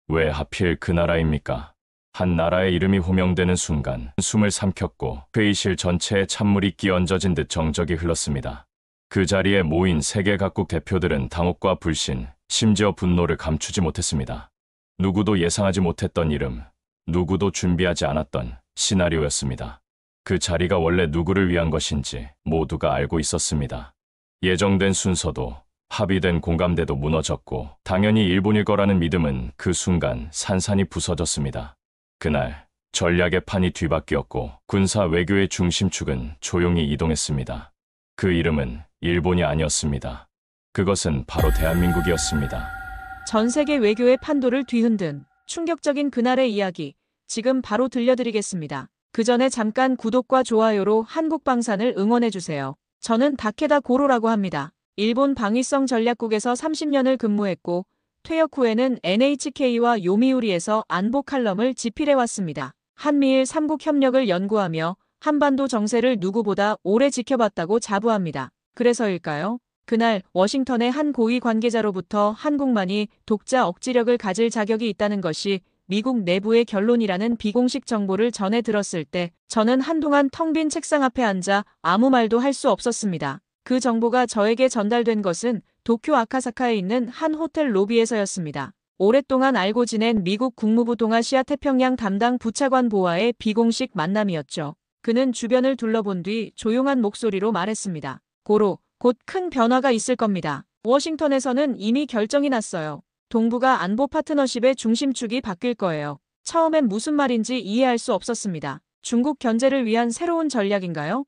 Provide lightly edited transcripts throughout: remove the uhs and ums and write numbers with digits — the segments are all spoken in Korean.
왜 하필 그 나라입니까? 한 나라의 이름이 호명되는 순간 숨을 삼켰고 회의실 전체에 찬물이 끼얹어진 듯 정적이 흘렀습니다. 그 자리에 모인 세계 각국 대표들은 당혹과 불신, 심지어 분노를 감추지 못했습니다. 누구도 예상하지 못했던 이름, 누구도 준비하지 않았던 시나리오였습니다. 그 자리가 원래 누구를 위한 것인지 모두가 알고 있었습니다. 예정된 순서도 합의된 공감대도 무너졌고 당연히 일본일 거라는 믿음은 그 순간 산산이 부서졌습니다. 그날 전략의 판이 뒤바뀌었고 군사 외교의 중심축은 조용히 이동했습니다. 그 이름은 일본이 아니었습니다. 그것은 바로 대한민국이었습니다. 전 세계 외교의 판도를 뒤흔든 충격적인 그날의 이야기, 지금 바로 들려드리겠습니다. 그 전에 잠깐 구독과 좋아요로 한국방산을 응원해주세요. 저는 다케다 고로라고 합니다. 일본 방위성 전략국에서 30년을 근무했고 퇴역 후에는 NHK와 요미우리에서 안보 칼럼을 집필해왔습니다. 한미일 3국 협력을 연구하며 한반도 정세를 누구보다 오래 지켜봤다고 자부합니다. 그래서일까요? 그날 워싱턴의 한 고위 관계자로부터 한국만이 독자 억지력을 가질 자격이 있다는 것이 미국 내부의 결론이라는 비공식 정보를 전해 들었을 때 저는 한동안 텅 빈 책상 앞에 앉아 아무 말도 할 수 없었습니다. 그 정보가 저에게 전달된 것은 도쿄 아카사카에 있는 한 호텔 로비에서였습니다. 오랫동안 알고 지낸 미국 국무부 동아시아 태평양 담당 부차관 보와의 비공식 만남이었죠. 그는 주변을 둘러본 뒤 조용한 목소리로 말했습니다. 고로, 곧 큰 변화가 있을 겁니다. 워싱턴에서는 이미 결정이 났어요. 동북아 안보 파트너십의 중심축이 바뀔 거예요. 처음엔 무슨 말인지 이해할 수 없었습니다. 중국 견제를 위한 새로운 전략인가요?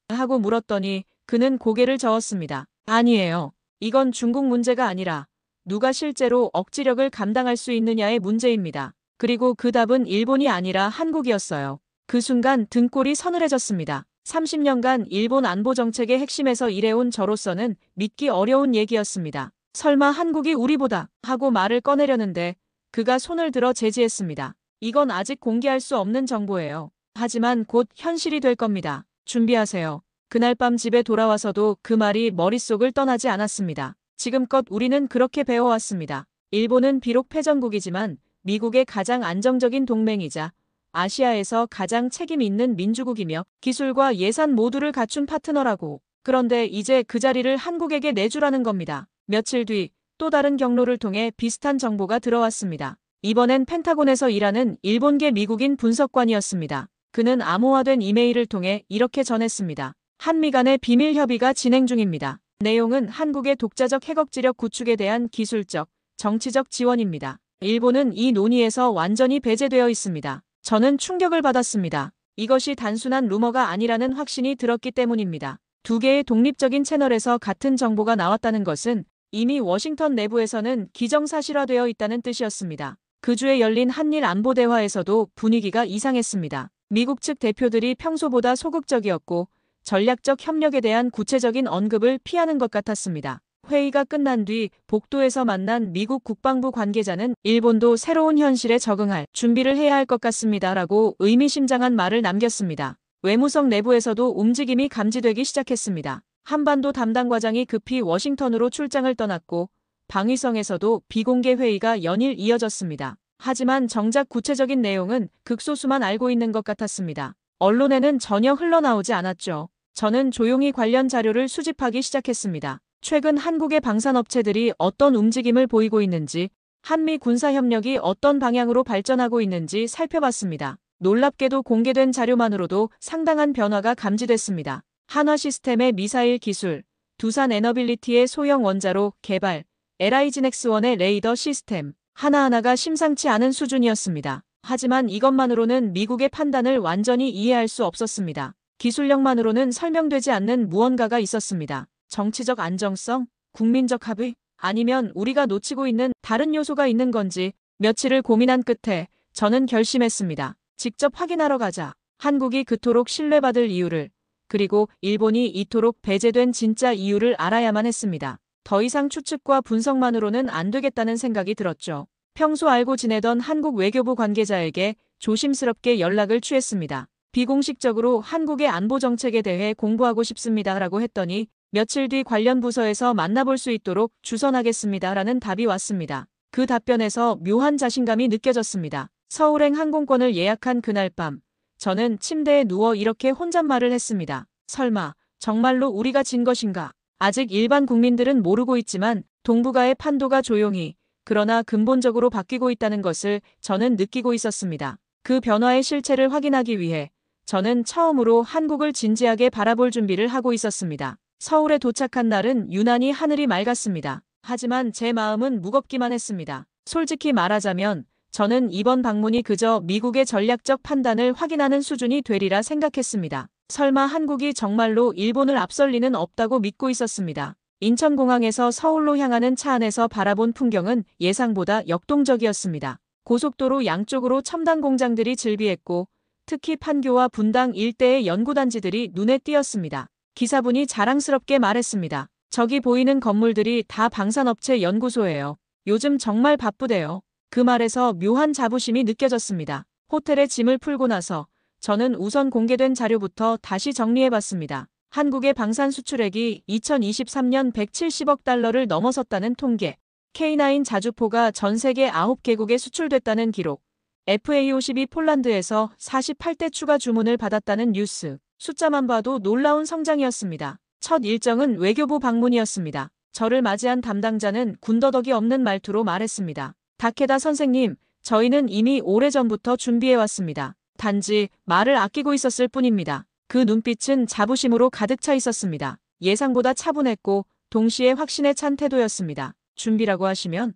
하고 물었더니 그는 고개를 저었습니다. 아니에요. 이건 중국 문제가 아니라 누가 실제로 억지력을 감당할 수 있느냐의 문제입니다. 그리고 그 답은 일본이 아니라 한국이었어요. 그 순간 등골이 서늘해졌습니다. 30년간 일본 안보 정책의 핵심에서 일해온 저로서는 믿기 어려운 얘기였습니다. 설마 한국이 우리보다 하고 말을 꺼내려는데 그가 손을 들어 제지했습니다. 이건 아직 공개할 수 없는 정보예요. 하지만 곧 현실이 될 겁니다. 준비하세요. 그날 밤 집에 돌아와서도 그 말이 머릿속을 떠나지 않았습니다. 지금껏 우리는 그렇게 배워왔습니다. 일본은 비록 패전국이지만 미국의 가장 안정적인 동맹이자 아시아에서 가장 책임 있는 민주국이며 기술과 예산 모두를 갖춘 파트너라고. 그런데 이제 그 자리를 한국에게 내주라는 겁니다. 며칠 뒤 또 다른 경로를 통해 비슷한 정보가 들어왔습니다. 이번엔 펜타곤에서 일하는 일본계 미국인 분석관이었습니다. 그는 암호화된 이메일을 통해 이렇게 전했습니다. 한미 간의 비밀 협의가 진행 중입니다. 내용은 한국의 독자적 핵억지력 구축에 대한 기술적, 정치적 지원입니다. 일본은 이 논의에서 완전히 배제되어 있습니다. 저는 충격을 받았습니다. 이것이 단순한 루머가 아니라는 확신이 들었기 때문입니다. 두 개의 독립적인 채널에서 같은 정보가 나왔다는 것은 이미 워싱턴 내부에서는 기정사실화되어 있다는 뜻이었습니다. 그 주에 열린 한일 안보 대화에서도 분위기가 이상했습니다. 미국 측 대표들이 평소보다 소극적이었고 전략적 협력에 대한 구체적인 언급을 피하는 것 같았습니다. 회의가 끝난 뒤 복도에서 만난 미국 국방부 관계자는 일본도 새로운 현실에 적응할 준비를 해야 할 것 같습니다라고 의미심장한 말을 남겼습니다. 외무성 내부에서도 움직임이 감지되기 시작했습니다. 한반도 담당 과장이 급히 워싱턴으로 출장을 떠났고 방위성에서도 비공개 회의가 연일 이어졌습니다. 하지만 정작 구체적인 내용은 극소수만 알고 있는 것 같았습니다. 언론에는 전혀 흘러나오지 않았죠. 저는 조용히 관련 자료를 수집하기 시작했습니다. 최근 한국의 방산업체들이 어떤 움직임을 보이고 있는지, 한미 군사협력이 어떤 방향으로 발전하고 있는지 살펴봤습니다. 놀랍게도 공개된 자료만으로도 상당한 변화가 감지됐습니다. 한화시스템의 미사일 기술, 두산 에너빌리티의 소형 원자로 개발, LIG넥스원의 레이더 시스템, 하나하나가 심상치 않은 수준이었습니다. 하지만 이것만으로는 미국의 판단을 완전히 이해할 수 없었습니다. 기술력만으로는 설명되지 않는 무언가가 있었습니다. 정치적 안정성, 국민적 합의, 아니면 우리가 놓치고 있는 다른 요소가 있는 건지 며칠을 고민한 끝에 저는 결심했습니다. 직접 확인하러 가자. 한국이 그토록 신뢰받을 이유를, 그리고 일본이 이토록 배제된 진짜 이유를 알아야만 했습니다. 더 이상 추측과 분석만으로는 안 되겠다는 생각이 들었죠. 평소 알고 지내던 한국 외교부 관계자에게 조심스럽게 연락을 취했습니다. 비공식적으로 한국의 안보 정책에 대해 공부하고 싶습니다라고 했더니 며칠 뒤 관련 부서에서 만나볼 수 있도록 주선하겠습니다라는 답이 왔습니다. 그 답변에서 묘한 자신감이 느껴졌습니다. 서울행 항공권을 예약한 그날 밤, 저는 침대에 누워 이렇게 혼잣말을 했습니다. 설마 정말로 우리가 진 것인가? 아직 일반 국민들은 모르고 있지만 동북아의 판도가 조용히 그러나 근본적으로 바뀌고 있다는 것을 저는 느끼고 있었습니다. 그 변화의 실체를 확인하기 위해 저는 처음으로 한국을 진지하게 바라볼 준비를 하고 있었습니다. 서울에 도착한 날은 유난히 하늘이 맑았습니다. 하지만 제 마음은 무겁기만 했습니다. 솔직히 말하자면 저는 이번 방문이 그저 미국의 전략적 판단을 확인하는 수준이 되리라 생각했습니다. 설마 한국이 정말로 일본을 앞설 리는 없다고 믿고 있었습니다. 인천공항에서 서울로 향하는 차 안에서 바라본 풍경은 예상보다 역동적이었습니다. 고속도로 양쪽으로 첨단 공장들이 즐비했고 특히 판교와 분당 일대의 연구단지들이 눈에 띄었습니다. 기사분이 자랑스럽게 말했습니다. 저기 보이는 건물들이 다 방산업체 연구소예요. 요즘 정말 바쁘대요. 그 말에서 묘한 자부심이 느껴졌습니다. 호텔에 짐을 풀고 나서 저는 우선 공개된 자료부터 다시 정리해봤습니다. 한국의 방산 수출액이 2023년 170억 달러를 넘어섰다는 통계, K9 자주포가 전 세계 9개국에 수출됐다는 기록, FA52 폴란드에서 48대 추가 주문을 받았다는 뉴스, 숫자만 봐도 놀라운 성장이었습니다. 첫 일정은 외교부 방문이었습니다. 저를 맞이한 담당자는 군더더기 없는 말투로 말했습니다. 다케다 선생님, 저희는 이미 오래전부터 준비해왔습니다. 단지 말을 아끼고 있었을 뿐입니다. 그 눈빛은 자부심으로 가득 차 있었습니다. 예상보다 차분했고 동시에 확신에 찬 태도였습니다. 준비라고 하시면?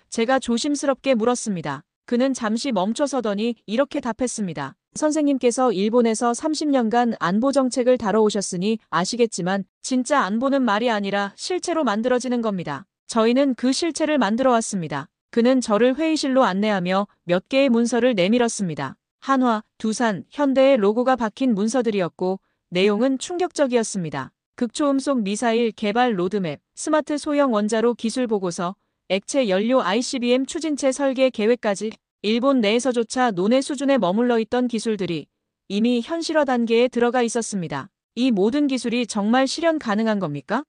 제가 조심스럽게 물었습니다. 그는 잠시 멈춰서더니 이렇게 답했습니다. 선생님께서 일본에서 30년간 안보 정책을 다뤄오셨으니 아시겠지만 진짜 안보는 말이 아니라 실체로 만들어지는 겁니다. 저희는 그 실체를 만들어 왔습니다. 그는 저를 회의실로 안내하며 몇 개의 문서를 내밀었습니다. 한화, 두산, 현대의 로고가 박힌 문서들이었고 내용은 충격적이었습니다. 극초음속 미사일 개발 로드맵, 스마트 소형 원자로 기술 보고서, 액체 연료 ICBM 추진체 설계 계획까지 일본 내에서조차 논의 수준에 머물러 있던 기술들이 이미 현실화 단계에 들어가 있었습니다. 이 모든 기술이 정말 실현 가능한 겁니까?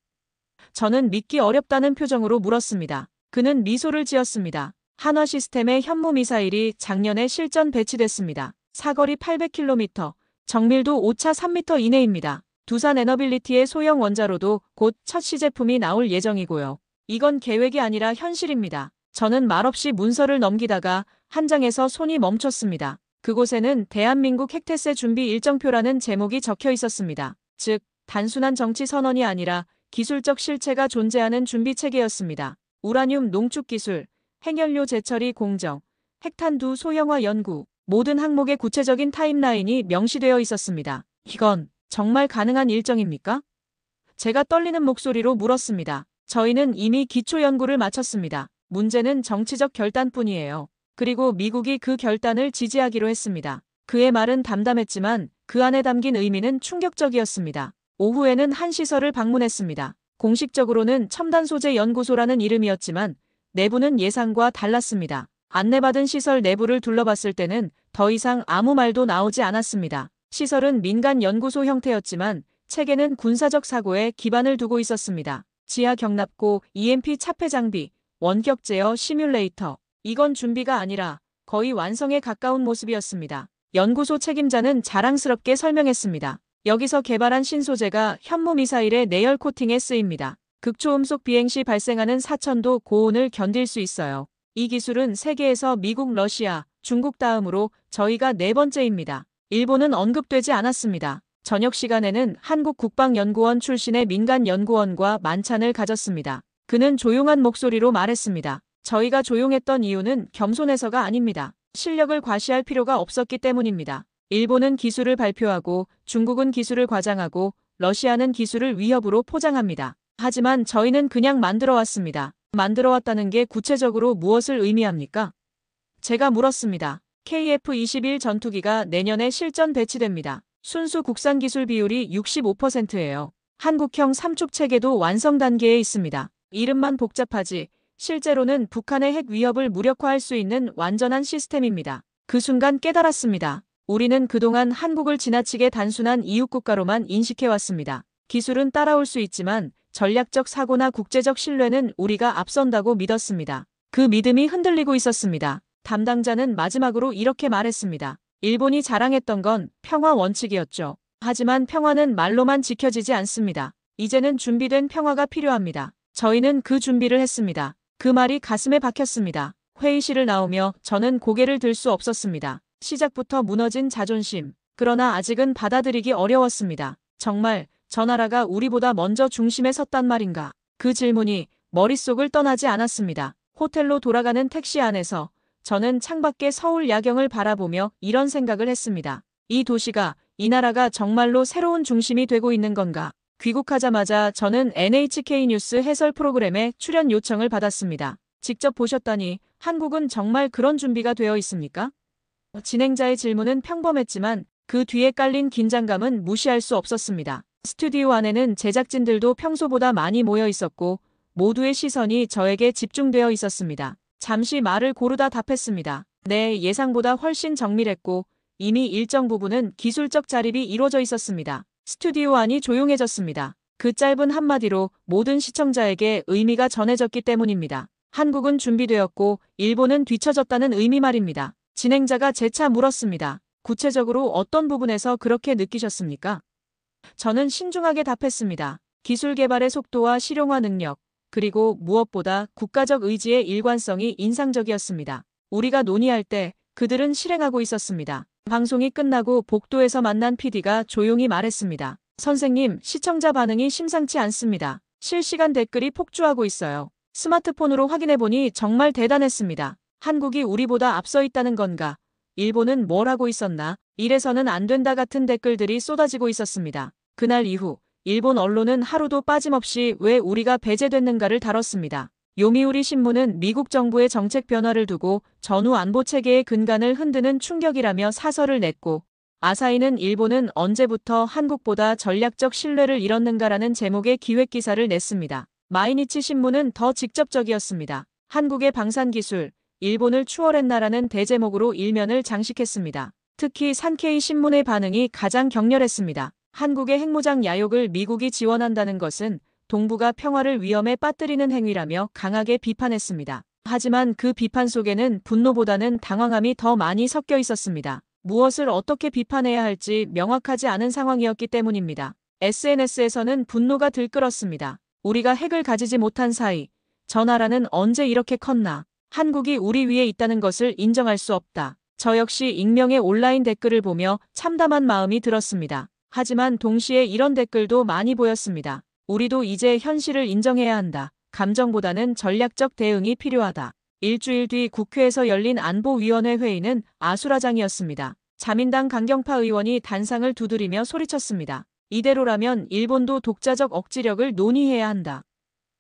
저는 믿기 어렵다는 표정으로 물었습니다. 그는 미소를 지었습니다. 한화 시스템의 현무 미사일이 작년에 실전 배치됐습니다. 사거리 800km, 정밀도 오차 3m 이내입니다. 두산 에너빌리티의 소형 원자로도 곧 첫 시제품이 나올 예정이고요. 이건 계획이 아니라 현실입니다. 저는 말없이 문서를 넘기다가 한 장에서 손이 멈췄습니다. 그곳에는 대한민국 핵태세 준비 일정표라는 제목이 적혀 있었습니다. 즉, 단순한 정치 선언이 아니라 기술적 실체가 존재하는 준비 체계였습니다. 우라늄 농축 기술, 핵연료 재처리 공정, 핵탄두 소형화 연구, 모든 항목의 구체적인 타임라인이 명시되어 있었습니다. 이건 정말 가능한 일정입니까? 제가 떨리는 목소리로 물었습니다. 저희는 이미 기초 연구를 마쳤습니다. 문제는 정치적 결단뿐이에요. 그리고 미국이 그 결단을 지지하기로 했습니다. 그의 말은 담담했지만 그 안에 담긴 의미는 충격적이었습니다. 오후에는 한 시설을 방문했습니다. 공식적으로는 첨단 소재 연구소라는 이름이었지만 내부는 예상과 달랐습니다. 안내받은 시설 내부를 둘러봤을 때는 더 이상 아무 말도 나오지 않았습니다. 시설은 민간 연구소 형태였지만 체계는 군사적 사고에 기반을 두고 있었습니다. 지하 경납고, EMP 차폐 장비, 원격 제어 시뮬레이터. 이건 준비가 아니라 거의 완성에 가까운 모습이었습니다. 연구소 책임자는 자랑스럽게 설명했습니다. 여기서 개발한 신소재가 현무 미사일의 내열 코팅에 쓰입니다. 극초음속 비행 시 발생하는 사천도 고온을 견딜 수 있어요. 이 기술은 세계에서 미국, 러시아, 중국 다음으로 저희가 네 번째입니다. 일본은 언급되지 않았습니다. 저녁 시간에는 한국국방연구원 출신의 민간 연구원과 만찬을 가졌습니다. 그는 조용한 목소리로 말했습니다. 저희가 조용했던 이유는 겸손해서가 아닙니다. 실력을 과시할 필요가 없었기 때문입니다. 일본은 기술을 발표하고 중국은 기술을 과장하고 러시아는 기술을 위협으로 포장합니다. 하지만 저희는 그냥 만들어 왔습니다. 만들어 왔다는 게 구체적으로 무엇을 의미합니까? 제가 물었습니다. KF-21 전투기가 내년에 실전 배치됩니다. 순수 국산 기술 비율이 65%예요. 한국형 삼축 체계도 완성 단계에 있습니다. 이름만 복잡하지 실제로는 북한의 핵 위협을 무력화할 수 있는 완전한 시스템입니다. 그 순간 깨달았습니다. 우리는 그동안 한국을 지나치게 단순한 이웃국가로만 인식해왔습니다. 기술은 따라올 수 있지만 전략적 사고나 국제적 신뢰는 우리가 앞선다고 믿었습니다. 그 믿음이 흔들리고 있었습니다. 담당자는 마지막으로 이렇게 말했습니다. 일본이 자랑했던 건 평화 원칙이었죠. 하지만 평화는 말로만 지켜지지 않습니다. 이제는 준비된 평화가 필요합니다. 저희는 그 준비를 했습니다. 그 말이 가슴에 박혔습니다. 회의실을 나오며 저는 고개를 들 수 없었습니다. 시작부터 무너진 자존심. 그러나 아직은 받아들이기 어려웠습니다. 정말 저 나라가 우리보다 먼저 중심에 섰단 말인가? 그 질문이 머릿속을 떠나지 않았습니다. 호텔로 돌아가는 택시 안에서 저는 창밖의 서울 야경을 바라보며 이런 생각을 했습니다. 이 도시가, 이 나라가 정말로 새로운 중심이 되고 있는 건가? 귀국하자마자 저는 NHK 뉴스 해설 프로그램에 출연 요청을 받았습니다. 직접 보셨다니 한국은 정말 그런 준비가 되어 있습니까? 진행자의 질문은 평범했지만 그 뒤에 깔린 긴장감은 무시할 수 없었습니다. 스튜디오 안에는 제작진들도 평소보다 많이 모여 있었고 모두의 시선이 저에게 집중되어 있었습니다. 잠시 말을 고르다 답했습니다. 네, 예상보다 훨씬 정밀했고 이미 일정 부분은 기술적 자립이 이루어져 있었습니다. 스튜디오 안이 조용해졌습니다. 그 짧은 한마디로 모든 시청자에게 의미가 전해졌기 때문입니다. 한국은 준비되었고 일본은 뒤처졌다는 의미 말입니다. 진행자가 재차 물었습니다. 구체적으로 어떤 부분에서 그렇게 느끼셨습니까? 저는 신중하게 답했습니다. 기술 개발의 속도와 실용화 능력, 그리고 무엇보다 국가적 의지의 일관성이 인상적이었습니다. 우리가 논의할 때 그들은 실행하고 있었습니다. 방송이 끝나고 복도에서 만난 PD가 조용히 말했습니다. 선생님, 시청자 반응이 심상치 않습니다. 실시간 댓글이 폭주하고 있어요. 스마트폰으로 확인해보니 정말 대단했습니다. 한국이 우리보다 앞서 있다는 건가? 일본은 뭘 하고 있었나? 이래서는 안 된다 같은 댓글들이 쏟아지고 있었습니다. 그날 이후 일본 언론은 하루도 빠짐없이 왜 우리가 배제됐는가를 다뤘습니다. 요미우리 신문은 미국 정부의 정책 변화를 두고 전후 안보 체계의 근간을 흔드는 충격이라며 사설을 냈고, 아사히는 일본은 언제부터 한국보다 전략적 신뢰를 잃었는가라는 제목의 기획 기사를 냈습니다. 마이니치 신문은 더 직접적이었습니다. 한국의 방산기술, 일본을 추월했나라는 대제목으로 일면을 장식했습니다. 특히 산케이 신문의 반응이 가장 격렬했습니다. 한국의 핵무장 야욕을 미국이 지원한다는 것은 동북아 평화를 위험에 빠뜨리는 행위라며 강하게 비판했습니다. 하지만 그 비판 속에는 분노보다는 당황함이 더 많이 섞여 있었습니다. 무엇을 어떻게 비판해야 할지 명확하지 않은 상황이었기 때문입니다. SNS에서는 분노가 들끓었습니다. 우리가 핵을 가지지 못한 사이, 저 나라는 언제 이렇게 컸나? 한국이 우리 위에 있다는 것을 인정할 수 없다. 저 역시 익명의 온라인 댓글을 보며 참담한 마음이 들었습니다. 하지만 동시에 이런 댓글도 많이 보였습니다. 우리도 이제 현실을 인정해야 한다. 감정보다는 전략적 대응이 필요하다. 일주일 뒤 국회에서 열린 안보위원회 회의는 아수라장이었습니다. 자민당 강경파 의원이 단상을 두드리며 소리쳤습니다. 이대로라면 일본도 독자적 억지력을 논의해야 한다.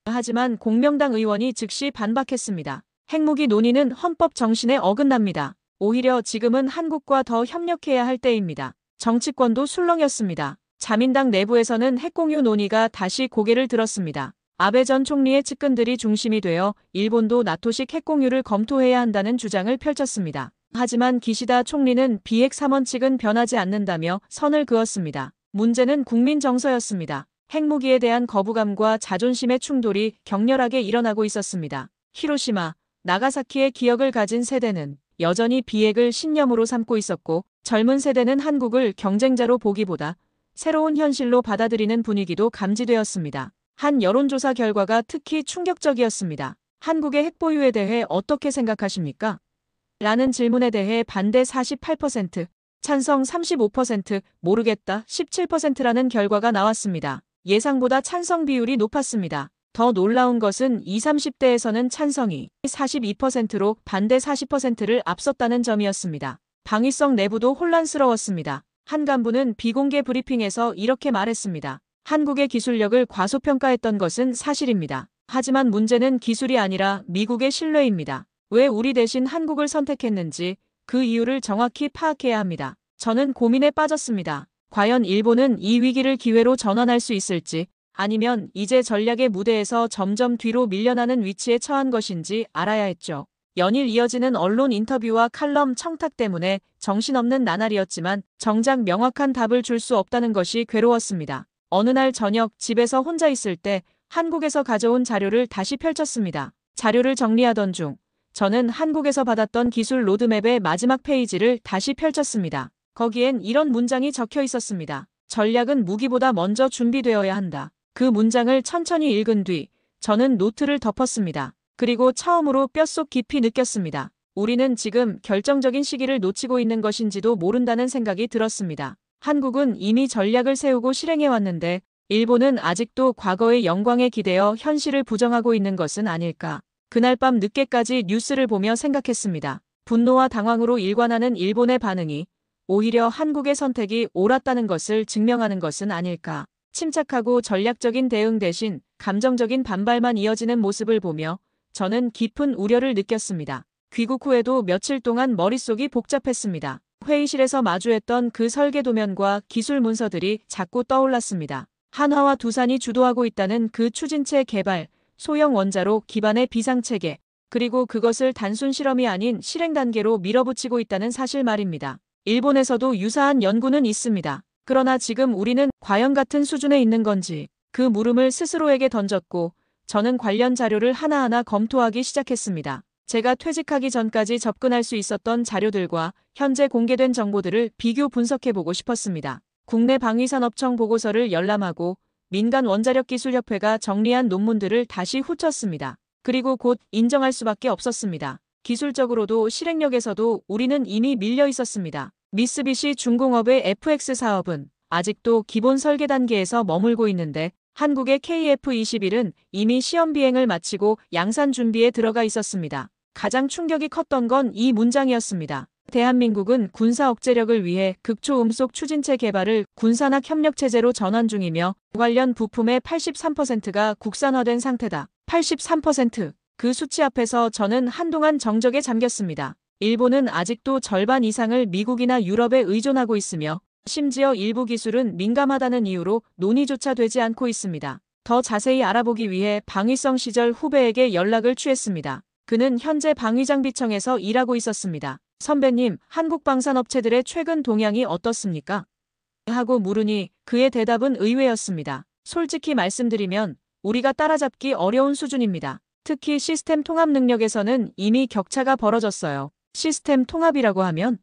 하지만 공명당 의원이 즉시 반박했습니다. 핵무기 논의는 헌법 정신에 어긋납니다. 오히려 지금은 한국과 더 협력해야 할 때입니다. 정치권도 술렁였습니다. 자민당 내부에서는 핵공유 논의가 다시 고개를 들었습니다. 아베 전 총리의 측근들이 중심이 되어 일본도 나토식 핵공유를 검토해야 한다는 주장을 펼쳤습니다. 하지만 기시다 총리는 비핵 3원칙은 변하지 않는다며 선을 그었습니다. 문제는 국민 정서였습니다. 핵무기에 대한 거부감과 자존심의 충돌이 격렬하게 일어나고 있었습니다. 히로시마, 나가사키의 기억을 가진 세대는 여전히 비핵을 신념으로 삼고 있었고, 젊은 세대는 한국을 경쟁자로 보기보다 새로운 현실로 받아들이는 분위기도 감지되었습니다. 한 여론조사 결과가 특히 충격적이었습니다. 한국의 핵보유에 대해 어떻게 생각하십니까? 라는 질문에 대해 반대 48%, 찬성 35%, 모르겠다 17%라는 결과가 나왔습니다. 예상보다 찬성 비율이 높았습니다. 더 놀라운 것은 20, 30대에서는 찬성이 42%로 반대 40%를 앞섰다는 점이었습니다. 방위성 내부도 혼란스러웠습니다. 한 간부는 비공개 브리핑에서 이렇게 말했습니다. 한국의 기술력을 과소평가했던 것은 사실입니다. 하지만 문제는 기술이 아니라 미국의 신뢰입니다. 왜 우리 대신 한국을 선택했는지 그 이유를 정확히 파악해야 합니다. 저는 고민에 빠졌습니다. 과연 일본은 이 위기를 기회로 전환할 수 있을지, 아니면 이제 전략의 무대에서 점점 뒤로 밀려나는 위치에 처한 것인지 알아야 했죠. 연일 이어지는 언론 인터뷰와 칼럼 청탁 때문에 정신없는 나날이었지만 정작 명확한 답을 줄 수 없다는 것이 괴로웠습니다. 어느 날 저녁 집에서 혼자 있을 때 한국에서 가져온 자료를 다시 펼쳤습니다. 자료를 정리하던 중 저는 한국에서 받았던 기술 로드맵의 마지막 페이지를 다시 펼쳤습니다. 거기엔 이런 문장이 적혀 있었습니다. 전략은 무기보다 먼저 준비되어야 한다. 그 문장을 천천히 읽은 뒤 저는 노트를 덮었습니다. 그리고 처음으로 뼛속 깊이 느꼈습니다. 우리는 지금 결정적인 시기를 놓치고 있는 것인지도 모른다는 생각이 들었습니다. 한국은 이미 전략을 세우고 실행해왔는데 일본은 아직도 과거의 영광에 기대어 현실을 부정하고 있는 것은 아닐까. 그날 밤 늦게까지 뉴스를 보며 생각했습니다. 분노와 당황으로 일관하는 일본의 반응이 오히려 한국의 선택이 옳았다는 것을 증명하는 것은 아닐까. 침착하고 전략적인 대응 대신 감정적인 반발만 이어지는 모습을 보며 저는 깊은 우려를 느꼈습니다. 귀국 후에도 며칠 동안 머릿속이 복잡했습니다. 회의실에서 마주했던 그 설계 도면과 기술 문서들이 자꾸 떠올랐습니다. 한화와 두산이 주도하고 있다는 그 추진체 개발, 소형 원자로 기반의 비상체계, 그리고 그것을 단순 실험이 아닌 실행 단계로 밀어붙이고 있다는 사실 말입니다. 일본에서도 유사한 연구는 있습니다. 그러나 지금 우리는 과연 같은 수준에 있는 건지 그 물음을 스스로에게 던졌고 저는 관련 자료를 하나하나 검토하기 시작했습니다. 제가 퇴직하기 전까지 접근할 수 있었던 자료들과 현재 공개된 정보들을 비교 분석해보고 싶었습니다. 국내 방위산업청 보고서를 열람하고 민간 원자력기술협회가 정리한 논문들을 다시 훑었습니다. 그리고 곧 인정할 수밖에 없었습니다. 기술적으로도 실행력에서도 우리는 이미 밀려 있었습니다. 미쓰비시 중공업의 FX 사업은 아직도 기본 설계 단계에서 머물고 있는데 한국의 KF-21은 이미 시험 비행을 마치고 양산 준비에 들어가 있었습니다. 가장 충격이 컸던 건 이 문장이었습니다. 대한민국은 군사 억제력을 위해 극초음속 추진체 개발을 군산학 협력체제로 전환 중이며 관련 부품의 83%가 국산화된 상태다. 83%. 그 수치 앞에서 저는 한동안 정적에 잠겼습니다. 일본은 아직도 절반 이상을 미국이나 유럽에 의존하고 있으며 심지어 일부 기술은 민감하다는 이유로 논의조차 되지 않고 있습니다. 더 자세히 알아보기 위해 방위성 시절 후배에게 연락을 취했습니다. 그는 현재 방위장비청에서 일하고 있었습니다. 선배님, 한국 방산업체들의 최근 동향이 어떻습니까? 하고 물으니 그의 대답은 의외였습니다. 솔직히 말씀드리면 우리가 따라잡기 어려운 수준입니다. 특히 시스템 통합 능력에서는 이미 격차가 벌어졌어요. 시스템 통합이라고 하면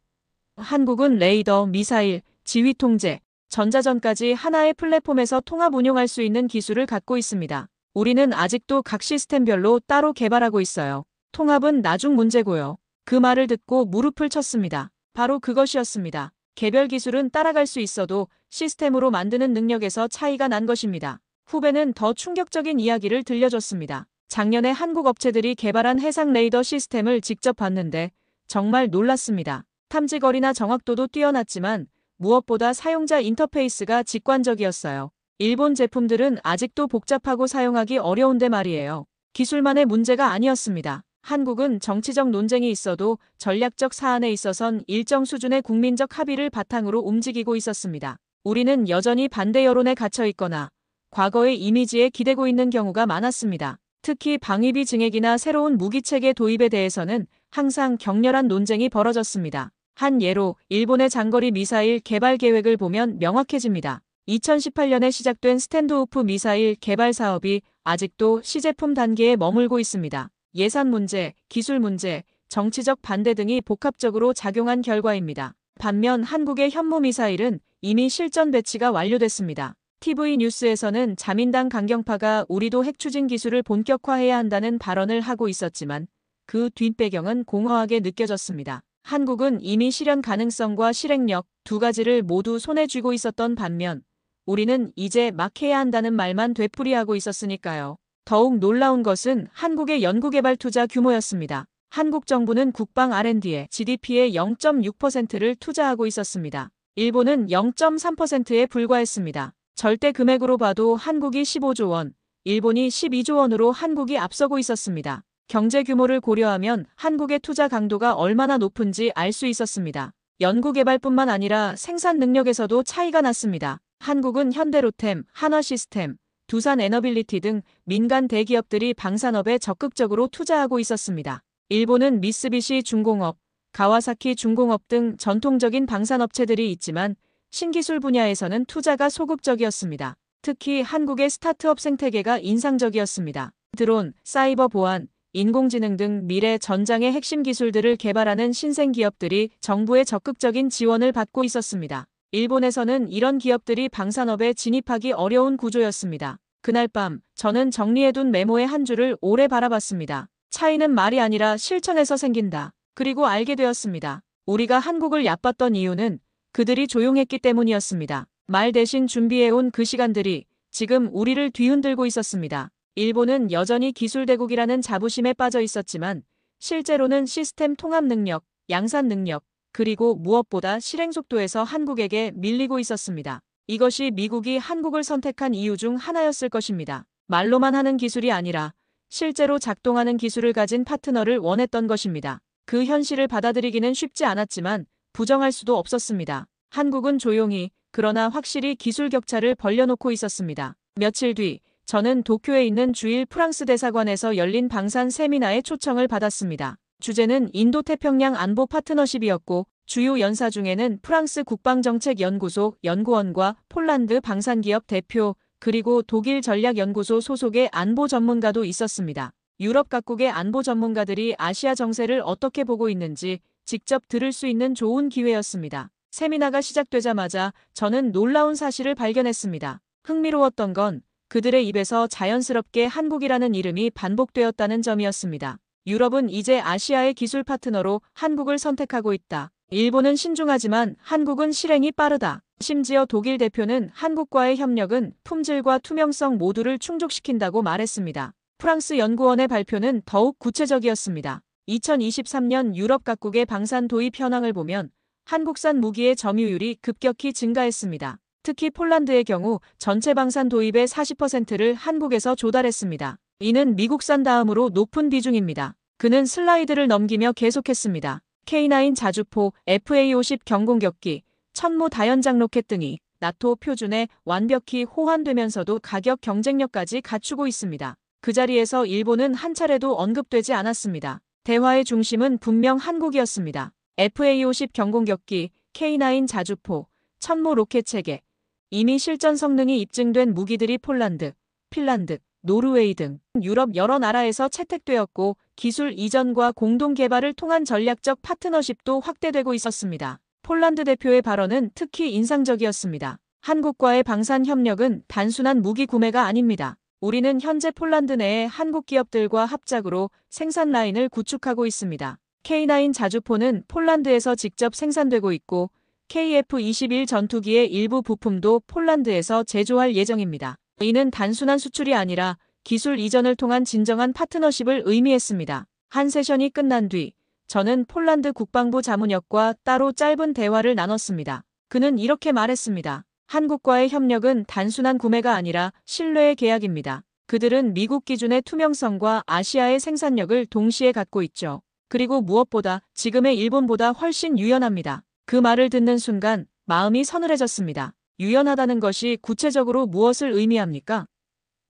한국은 레이더, 미사일, 지휘 통제, 전자전까지 하나의 플랫폼에서 통합 운용할 수 있는 기술을 갖고 있습니다. 우리는 아직도 각 시스템별로 따로 개발하고 있어요. 통합은 나중 문제고요. 그 말을 듣고 무릎을 쳤습니다. 바로 그것이었습니다. 개별 기술은 따라갈 수 있어도 시스템으로 만드는 능력에서 차이가 난 것입니다. 후배는 더 충격적인 이야기를 들려줬습니다. 작년에 한국 업체들이 개발한 해상 레이더 시스템을 직접 봤는데 정말 놀랐습니다. 탐지거리나 정확도도 뛰어났지만 무엇보다 사용자 인터페이스가 직관적이었어요. 일본 제품들은 아직도 복잡하고 사용하기 어려운데 말이에요. 기술만의 문제가 아니었습니다. 한국은 정치적 논쟁이 있어도 전략적 사안에 있어선 일정 수준의 국민적 합의를 바탕으로 움직이고 있었습니다. 우리는 여전히 반대 여론에 갇혀 있거나 과거의 이미지에 기대고 있는 경우가 많았습니다. 특히 방위비 증액이나 새로운 무기체계 도입에 대해서는 항상 격렬한 논쟁이 벌어졌습니다. 한 예로 일본의 장거리 미사일 개발 계획을 보면 명확해집니다. 2018년에 시작된 스탠드오프 미사일 개발 사업이 아직도 시제품 단계에 머물고 있습니다. 예산 문제, 기술 문제, 정치적 반대 등이 복합적으로 작용한 결과입니다. 반면 한국의 현무 미사일은 이미 실전 배치가 완료됐습니다. TV 뉴스에서는 자민당 강경파가 우리도 핵추진 기술을 본격화해야 한다는 발언을 하고 있었지만 그 뒷배경은 공허하게 느껴졌습니다. 한국은 이미 실현 가능성과 실행력 두 가지를 모두 손에 쥐고 있었던 반면 우리는 이제 막 해야 한다는 말만 되풀이하고 있었으니까요. 더욱 놀라운 것은 한국의 연구개발 투자 규모였습니다. 한국 정부는 국방 R&D에 GDP의 0.6%를 투자하고 있었습니다. 일본은 0.3%에 불과했습니다. 절대 금액으로 봐도 한국이 15조 원, 일본이 12조 원으로 한국이 앞서고 있었습니다. 경제 규모를 고려하면 한국의 투자 강도가 얼마나 높은지 알 수 있었습니다. 연구개발뿐만 아니라 생산 능력에서도 차이가 났습니다. 한국은 현대로템, 한화시스템, 두산에너빌리티 등 민간 대기업들이 방산업에 적극적으로 투자하고 있었습니다. 일본은 미쓰비시 중공업, 가와사키 중공업 등 전통적인 방산업체들이 있지만 신기술 분야에서는 투자가 소극적이었습니다. 특히 한국의 스타트업 생태계가 인상적이었습니다. 드론, 사이버 보안, 인공지능 등 미래 전장의 핵심 기술들을 개발하는 신생 기업들이 정부의 적극적인 지원을 받고 있었습니다. 일본에서는 이런 기업들이 방산업에 진입하기 어려운 구조였습니다. 그날 밤 저는 정리해둔 메모의 한 줄을 오래 바라봤습니다. 차이는 말이 아니라 실천에서 생긴다. 그리고 알게 되었습니다. 우리가 한국을 얕봤던 이유는 그들이 조용했기 때문이었습니다. 말 대신 준비해온 그 시간들이 지금 우리를 뒤흔들고 있었습니다. 일본은 여전히 기술대국이라는 자부심에 빠져 있었지만 실제로는 시스템 통합 능력, 양산 능력, 그리고 무엇보다 실행 속도에서 한국에게 밀리고 있었습니다. 이것이 미국이 한국을 선택한 이유 중 하나였을 것입니다. 말로만 하는 기술이 아니라 실제로 작동하는 기술을 가진 파트너를 원했던 것입니다. 그 현실을 받아들이기는 쉽지 않았지만 부정할 수도 없었습니다. 한국은 조용히 그러나 확실히 기술 격차를 벌려놓고 있었습니다. 며칠 뒤 저는 도쿄에 있는 주일 프랑스 대사관에서 열린 방산 세미나에 초청을 받았습니다. 주제는 인도태평양 안보 파트너십이었고 주요 연사 중에는 프랑스 국방정책연구소 연구원과 폴란드 방산기업 대표 그리고 독일 전략연구소 소속의 안보 전문가도 있었습니다. 유럽 각국의 안보 전문가들이 아시아 정세를 어떻게 보고 있는지 직접 들을 수 있는 좋은 기회였습니다. 세미나가 시작되자마자 저는 놀라운 사실을 발견했습니다. 흥미로웠던 건 그들의 입에서 자연스럽게 한국이라는 이름이 반복되었다는 점이었습니다. 유럽은 이제 아시아의 기술 파트너로 한국을 선택하고 있다. 일본은 신중하지만 한국은 실행이 빠르다. 심지어 독일 대표는 한국과의 협력은 품질과 투명성 모두를 충족시킨다고 말했습니다. 프랑스 연구원의 발표는 더욱 구체적이었습니다. 2023년 유럽 각국의 방산 도입 현황을 보면 한국산 무기의 점유율이 급격히 증가했습니다. 특히 폴란드의 경우 전체 방산 도입의 40%를 한국에서 조달했습니다. 이는 미국산 다음으로 높은 비중입니다. 그는 슬라이드를 넘기며 계속했습니다. K9 자주포, FA-50 경공격기, 천무 다연장 로켓 등이 나토 표준에 완벽히 호환되면서도 가격 경쟁력까지 갖추고 있습니다. 그 자리에서 일본은 한 차례도 언급되지 않았습니다. 대화의 중심은 분명 한국이었습니다. FA-50 경공격기, K9 자주포, 천무 로켓 체계, 이미 실전 성능이 입증된 무기들이 폴란드, 핀란드, 노르웨이 등 유럽 여러 나라에서 채택되었고 기술 이전과 공동 개발을 통한 전략적 파트너십도 확대되고 있었습니다. 폴란드 대표의 발언은 특히 인상적이었습니다. 한국과의 방산 협력은 단순한 무기 구매가 아닙니다. 우리는 현재 폴란드 내에 한국 기업들과 합작으로 생산 라인을 구축하고 있습니다. K9 자주포는 폴란드에서 직접 생산되고 있고 KF-21 전투기의 일부 부품도 폴란드에서 제조할 예정입니다. 이는 단순한 수출이 아니라 기술 이전을 통한 진정한 파트너십을 의미했습니다. 한 세션이 끝난 뒤 저는 폴란드 국방부 자문역과 따로 짧은 대화를 나눴습니다. 그는 이렇게 말했습니다. 한국과의 협력은 단순한 구매가 아니라 신뢰의 계약입니다. 그들은 미국 기준의 투명성과 아시아의 생산력을 동시에 갖고 있죠. 그리고 무엇보다 지금의 일본보다 훨씬 유연합니다. 그 말을 듣는 순간 마음이 서늘해졌습니다. 유연하다는 것이 구체적으로 무엇을 의미합니까?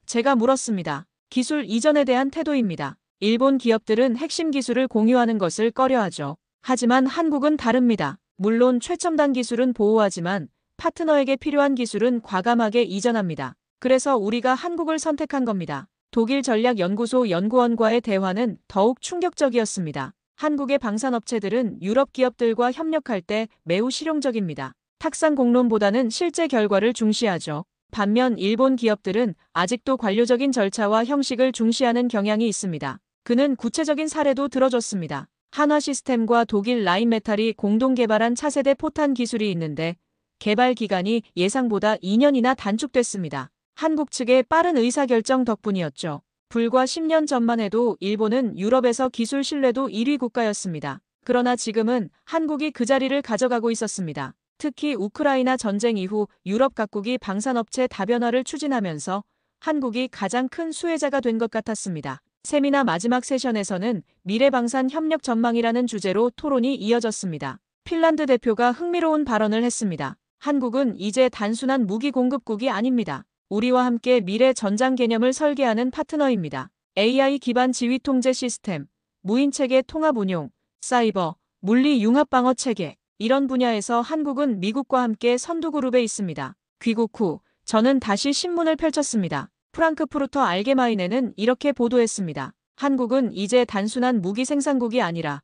제가 물었습니다. 기술 이전에 대한 태도입니다. 일본 기업들은 핵심 기술을 공유하는 것을 꺼려하죠. 하지만 한국은 다릅니다. 물론 최첨단 기술은 보호하지만 파트너에게 필요한 기술은 과감하게 이전합니다. 그래서 우리가 한국을 선택한 겁니다. 독일 전략연구소 연구원과의 대화는 더욱 충격적이었습니다. 한국의 방산업체들은 유럽 기업들과 협력할 때 매우 실용적입니다. 탁상 공론보다는 실제 결과를 중시하죠. 반면 일본 기업들은 아직도 관료적인 절차와 형식을 중시하는 경향이 있습니다. 그는 구체적인 사례도 들어줬습니다. 한화시스템과 독일 라인메탈이 공동 개발한 차세대 포탄 기술이 있는데 개발 기간이 예상보다 2년이나 단축됐습니다. 한국 측의 빠른 의사결정 덕분이었죠. 불과 10년 전만 해도 일본은 유럽에서 기술 신뢰도 1위 국가였습니다. 그러나 지금은 한국이 그 자리를 가져가고 있었습니다. 특히 우크라이나 전쟁 이후 유럽 각국이 방산업체 다변화를 추진하면서 한국이 가장 큰 수혜자가 된 것 같았습니다. 세미나 마지막 세션에서는 미래 방산 협력 전망이라는 주제로 토론이 이어졌습니다. 핀란드 대표가 흥미로운 발언을 했습니다. 한국은 이제 단순한 무기 공급국이 아닙니다. 우리와 함께 미래 전장 개념을 설계하는 파트너입니다. AI 기반 지휘 통제 시스템, 무인체계 통합 운용, 사이버, 물리 융합 방어 체계, 이런 분야에서 한국은 미국과 함께 선두그룹에 있습니다. 귀국 후 저는 다시 신문을 펼쳤습니다. 프랑크푸르터 알게마인에는 이렇게 보도했습니다. 한국은 이제 단순한 무기 생산국이 아니라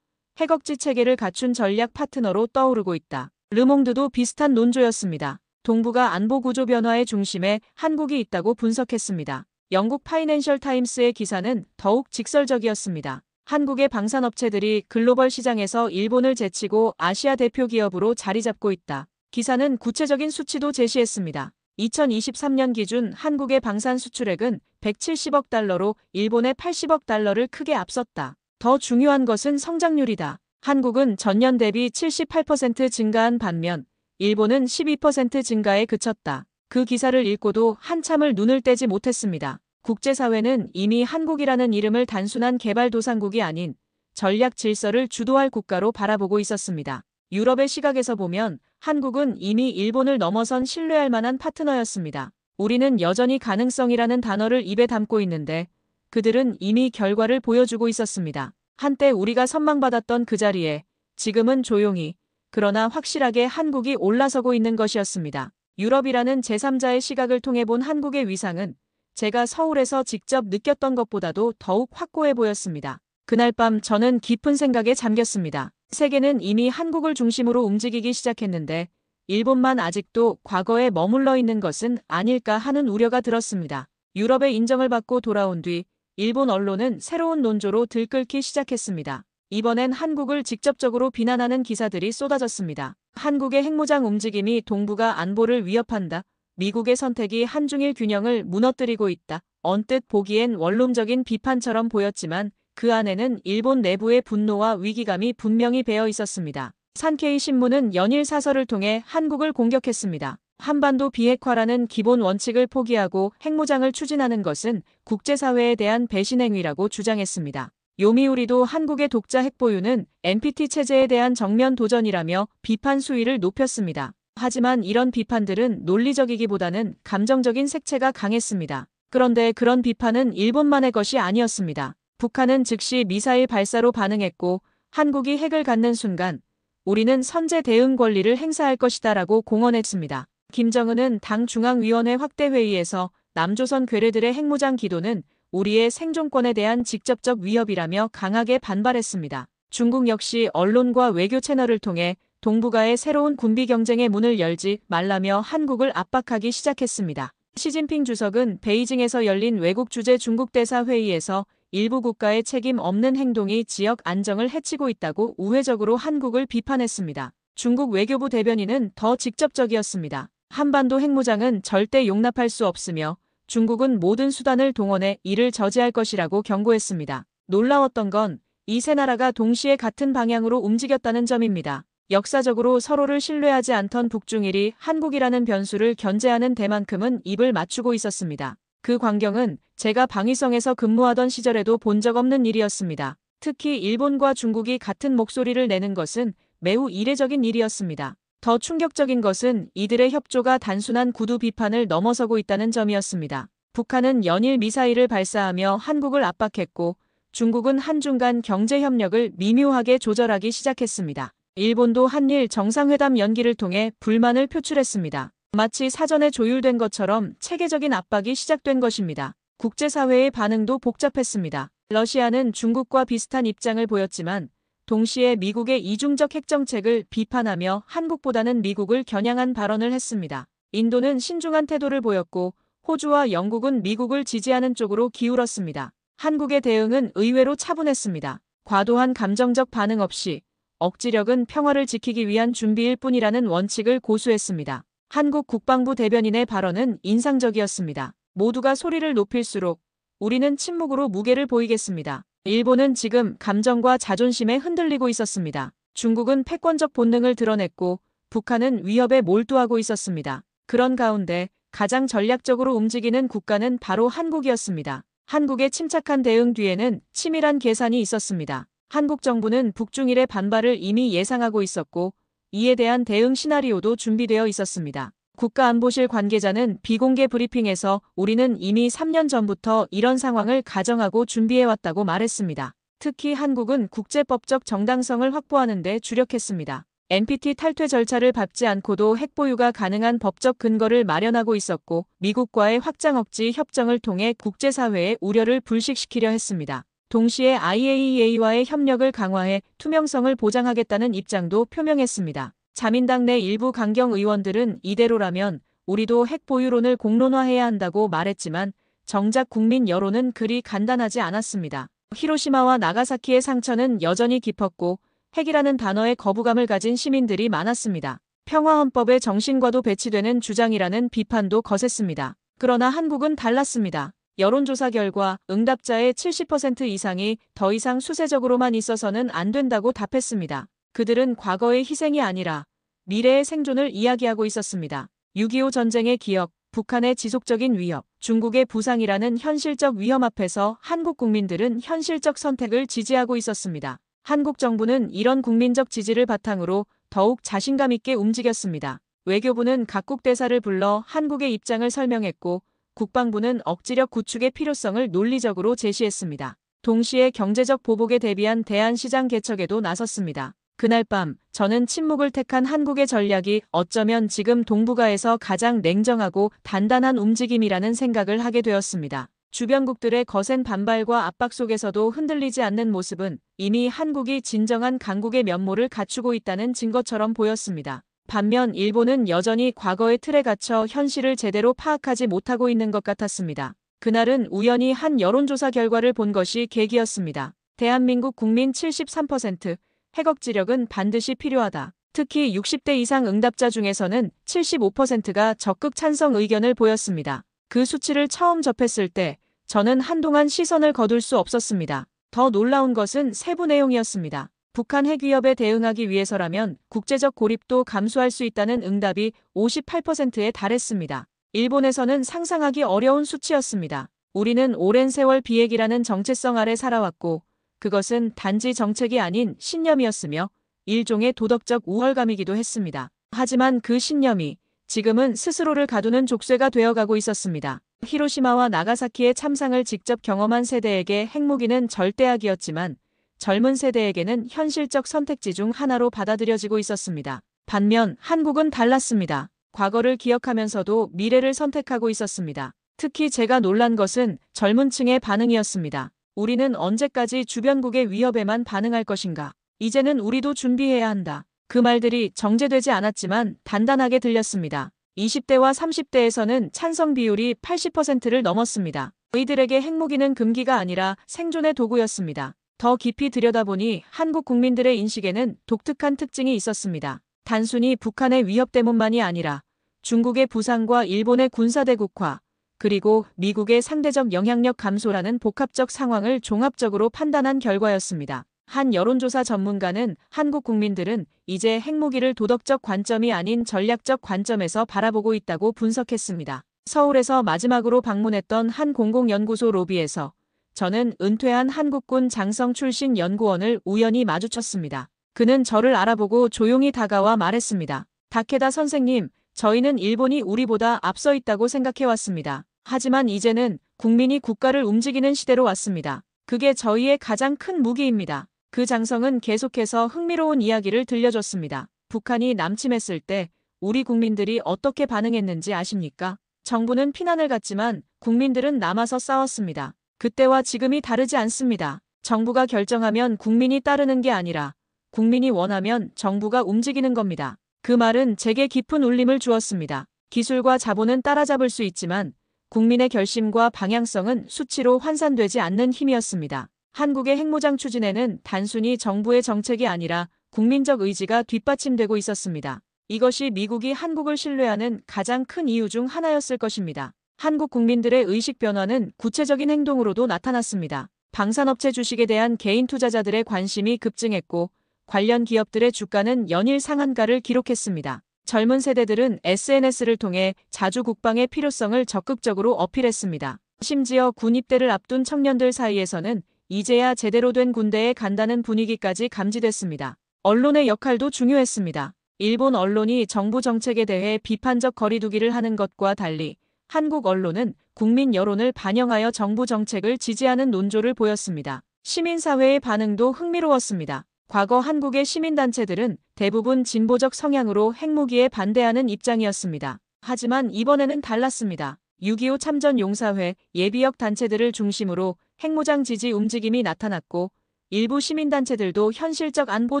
핵억지 체계를 갖춘 전략 파트너로 떠오르고 있다. 르몽드도 비슷한 논조였습니다. 동북아 안보 구조 변화의 중심에 한국이 있다고 분석했습니다. 영국 파이낸셜 타임스의 기사는 더욱 직설적이었습니다. 한국의 방산업체들이 글로벌 시장에서 일본을 제치고 아시아 대표 기업으로 자리 잡고 있다. 기사는 구체적인 수치도 제시했습니다. 2023년 기준 한국의 방산 수출액은 170억 달러로 일본의 80억 달러를 크게 앞섰다. 더 중요한 것은 성장률이다. 한국은 전년 대비 78% 증가한 반면 일본은 12% 증가에 그쳤다. 그 기사를 읽고도 한참을 눈을 떼지 못했습니다. 국제사회는 이미 한국이라는 이름을 단순한 개발도상국이 아닌 전략 질서를 주도할 국가로 바라보고 있었습니다. 유럽의 시각에서 보면 한국은 이미 일본을 넘어선 신뢰할 만한 파트너였습니다. 우리는 여전히 가능성이라는 단어를 입에 담고 있는데 그들은 이미 결과를 보여주고 있었습니다. 한때 우리가 선망받았던 그 자리에 지금은 조용히 그러나 확실하게 한국이 올라서고 있는 것이었습니다. 유럽이라는 제3자의 시각을 통해 본 한국의 위상은 제가 서울에서 직접 느꼈던 것보다도 더욱 확고해 보였습니다. 그날 밤 저는 깊은 생각에 잠겼습니다. 세계는 이미 한국을 중심으로 움직이기 시작했는데 일본만 아직도 과거에 머물러 있는 것은 아닐까 하는 우려가 들었습니다. 유럽의 인정을 받고 돌아온 뒤 일본 언론은 새로운 논조로 들끓기 시작했습니다. 이번엔 한국을 직접적으로 비난하는 기사들이 쏟아졌습니다. 한국의 핵무장 움직임이 동북아 안보를 위협한다. 미국의 선택이 한중일 균형을 무너뜨리고 있다. 언뜻 보기엔 원론적인 비판처럼 보였지만 그 안에는 일본 내부의 분노와 위기감이 분명히 배어 있었습니다. 산케이 신문은 연일 사설을 통해 한국을 공격했습니다. 한반도 비핵화라는 기본 원칙을 포기하고 핵무장을 추진하는 것은 국제사회에 대한 배신 행위라고 주장했습니다. 요미우리도 한국의 독자 핵보유는 NPT 체제에 대한 정면 도전이라며 비판 수위를 높였습니다. 하지만 이런 비판들은 논리적이기보다는 감정적인 색채가 강했습니다. 그런데 그런 비판은 일본만의 것이 아니었습니다. 북한은 즉시 미사일 발사로 반응했고 한국이 핵을 갖는 순간 우리는 선제 대응 권리를 행사할 것이다라고 공언했습니다. 김정은은 당 중앙위원회 확대회의에서 남조선 괴뢰들의 핵무장 기도는 우리의 생존권에 대한 직접적 위협이라며 강하게 반발했습니다. 중국 역시 언론과 외교 채널을 통해 동북아의 새로운 군비 경쟁의 문을 열지 말라며 한국을 압박하기 시작했습니다. 시진핑 주석은 베이징에서 열린 외국 주재 중국 대사 회의에서 일부 국가의 책임 없는 행동이 지역 안정을 해치고 있다고 우회적으로 한국을 비판했습니다. 중국 외교부 대변인은 더 직접적이었습니다. 한반도 핵무장은 절대 용납할 수 없으며 중국은 모든 수단을 동원해 이를 저지할 것이라고 경고했습니다. 놀라웠던 건 이 세 나라가 동시에 같은 방향으로 움직였다는 점입니다. 역사적으로 서로를 신뢰하지 않던 북중일이 한국이라는 변수를 견제하는 데만큼은 입을 맞추고 있었습니다. 그 광경은 제가 방위성에서 근무하던 시절에도 본 적 없는 일이었습니다. 특히 일본과 중국이 같은 목소리를 내는 것은 매우 이례적인 일이었습니다. 더 충격적인 것은 이들의 협조가 단순한 구두 비판을 넘어서고 있다는 점이었습니다. 북한은 연일 미사일을 발사하며 한국을 압박했고 중국은 한중 간 경제 협력을 미묘하게 조절하기 시작했습니다. 일본도 한일 정상회담 연기를 통해 불만을 표출했습니다. 마치 사전에 조율된 것처럼 체계적인 압박이 시작된 것입니다. 국제사회의 반응도 복잡했습니다. 러시아는 중국과 비슷한 입장을 보였지만 동시에 미국의 이중적 핵정책을 비판하며 한국보다는 미국을 겨냥한 발언을 했습니다. 인도는 신중한 태도를 보였고 호주와 영국은 미국을 지지하는 쪽으로 기울었습니다. 한국의 대응은 의외로 차분했습니다. 과도한 감정적 반응 없이 억지력은 평화를 지키기 위한 준비일 뿐이라는 원칙을 고수했습니다. 한국 국방부 대변인의 발언은 인상적이었습니다. 모두가 소리를 높일수록 우리는 침묵으로 무게를 보이겠습니다. 일본은 지금 감정과 자존심에 흔들리고 있었습니다. 중국은 패권적 본능을 드러냈고 북한은 위협에 몰두하고 있었습니다. 그런 가운데 가장 전략적으로 움직이는 국가는 바로 한국이었습니다. 한국의 침착한 대응 뒤에는 치밀한 계산이 있었습니다. 한국 정부는 북중일의 반발을 이미 예상하고 있었고 이에 대한 대응 시나리오도 준비되어 있었습니다. 국가안보실 관계자는 비공개 브리핑에서 우리는 이미 3년 전부터 이런 상황을 가정하고 준비해왔다고 말했습니다. 특히 한국은 국제법적 정당성을 확보하는 데 주력했습니다. NPT 탈퇴 절차를 밟지 않고도 핵보유가 가능한 법적 근거를 마련하고 있었고 미국과의 확장 억지 협정을 통해 국제사회의 우려를 불식시키려 했습니다. 동시에 IAEA와의 협력을 강화해 투명성을 보장하겠다는 입장도 표명했습니다. 자민당 내 일부 강경 의원들은 이대로라면 우리도 핵 보유론을 공론화해야 한다고 말했지만 정작 국민 여론은 그리 간단하지 않았습니다. 히로시마와 나가사키의 상처는 여전히 깊었고 핵이라는 단어에 거부감을 가진 시민들이 많았습니다. 평화헌법의 정신과도 배치되는 주장이라는 비판도 거셌습니다. 그러나 한국은 달랐습니다. 여론조사 결과 응답자의 70% 이상이 더 이상 수세적으로만 있어서는 안 된다고 답했습니다. 그들은 과거의 희생이 아니라 미래의 생존을 이야기하고 있었습니다. 6.25 전쟁의 기억, 북한의 지속적인 위협, 중국의 부상이라는 현실적 위험 앞에서 한국 국민들은 현실적 선택을 지지하고 있었습니다. 한국 정부는 이런 국민적 지지를 바탕으로 더욱 자신감 있게 움직였습니다. 외교부는 각국 대사를 불러 한국의 입장을 설명했고 국방부는 억지력 구축의 필요성을 논리적으로 제시했습니다. 동시에 경제적 보복에 대비한 대안시장 개척에도 나섰습니다. 그날 밤 저는 침묵을 택한 한국의 전략이 어쩌면 지금 동북아에서 가장 냉정하고 단단한 움직임이라는 생각을 하게 되었습니다. 주변국들의 거센 반발과 압박 속에서도 흔들리지 않는 모습은 이미 한국이 진정한 강국의 면모를 갖추고 있다는 증거처럼 보였습니다. 반면 일본은 여전히 과거의 틀에 갇혀 현실을 제대로 파악하지 못하고 있는 것 같았습니다. 그날은 우연히 한 여론조사 결과를 본 것이 계기였습니다. 대한민국 국민 73%, 핵 억지력은 반드시 필요하다. 특히 60대 이상 응답자 중에서는 75%가 적극 찬성 의견을 보였습니다. 그 수치를 처음 접했을 때 저는 한동안 시선을 거둘 수 없었습니다. 더 놀라운 것은 세부 내용이었습니다. 북한 핵 위협에 대응하기 위해서라면 국제적 고립도 감수할 수 있다는 응답이 58%에 달했습니다. 일본에서는 상상하기 어려운 수치였습니다. 우리는 오랜 세월 비핵이라는 정체성 아래 살아왔고 그것은 단지 정책이 아닌 신념이었으며 일종의 도덕적 우월감이기도 했습니다. 하지만 그 신념이 지금은 스스로를 가두는 족쇄가 되어가고 있었습니다. 히로시마와 나가사키의 참상을 직접 경험한 세대에게 핵무기는 절대악이었지만 젊은 세대에게는 현실적 선택지 중 하나로 받아들여지고 있었습니다. 반면 한국은 달랐습니다. 과거를 기억하면서도 미래를 선택하고 있었습니다. 특히 제가 놀란 것은 젊은 층의 반응이었습니다. 우리는 언제까지 주변국의 위협에만 반응할 것인가? 이제는 우리도 준비해야 한다. 그 말들이 정제되지 않았지만 단단하게 들렸습니다. 20대와 30대에서는 찬성 비율이 80%를 넘었습니다. 이들에게 핵무기는 금기가 아니라 생존의 도구였습니다. 더 깊이 들여다보니 한국 국민들의 인식에는 독특한 특징이 있었습니다. 단순히 북한의 위협 때문만이 아니라 중국의 부상과 일본의 군사대국화, 그리고 미국의 상대적 영향력 감소라는 복합적 상황을 종합적으로 판단한 결과였습니다. 한 여론조사 전문가는 한국 국민들은 이제 핵무기를 도덕적 관점이 아닌 전략적 관점에서 바라보고 있다고 분석했습니다. 서울에서 마지막으로 방문했던 한 공공연구소 로비에서 저는 은퇴한 한국군 장성 출신 연구원을 우연히 마주쳤습니다. 그는 저를 알아보고 조용히 다가와 말했습니다. 다케다 선생님, 저희는 일본이 우리보다 앞서 있다고 생각해왔습니다. 하지만 이제는 국민이 국가를 움직이는 시대로 왔습니다. 그게 저희의 가장 큰 무기입니다. 그 장성은 계속해서 흥미로운 이야기를 들려줬습니다. 북한이 남침했을 때 우리 국민들이 어떻게 반응했는지 아십니까? 정부는 피난을 갔지만 국민들은 남아서 싸웠습니다. 그때와 지금이 다르지 않습니다. 정부가 결정하면 국민이 따르는 게 아니라 국민이 원하면 정부가 움직이는 겁니다. 그 말은 제게 깊은 울림을 주었습니다. 기술과 자본은 따라잡을 수 있지만 국민의 결심과 방향성은 수치로 환산되지 않는 힘이었습니다. 한국의 핵무장 추진에는 단순히 정부의 정책이 아니라 국민적 의지가 뒷받침되고 있었습니다. 이것이 미국이 한국을 신뢰하는 가장 큰 이유 중 하나였을 것입니다. 한국 국민들의 의식 변화는 구체적인 행동으로도 나타났습니다. 방산업체 주식에 대한 개인 투자자들의 관심이 급증했고 관련 기업들의 주가는 연일 상한가를 기록했습니다. 젊은 세대들은 SNS를 통해 자주 국방의 필요성을 적극적으로 어필했습니다. 심지어 군 입대를 앞둔 청년들 사이에서는 이제야 제대로 된 군대에 간다는 분위기까지 감지됐습니다. 언론의 역할도 중요했습니다. 일본 언론이 정부 정책에 대해 비판적 거리두기를 하는 것과 달리 한국 언론은 국민 여론을 반영하여 정부 정책을 지지하는 논조를 보였습니다. 시민사회의 반응도 흥미로웠습니다. 과거 한국의 시민단체들은 대부분 진보적 성향으로 핵무기에 반대하는 입장이었습니다. 하지만 이번에는 달랐습니다. 6.25 참전용사회, 예비역 단체들을 중심으로 핵무장 지지 움직임이 나타났고 일부 시민단체들도 현실적 안보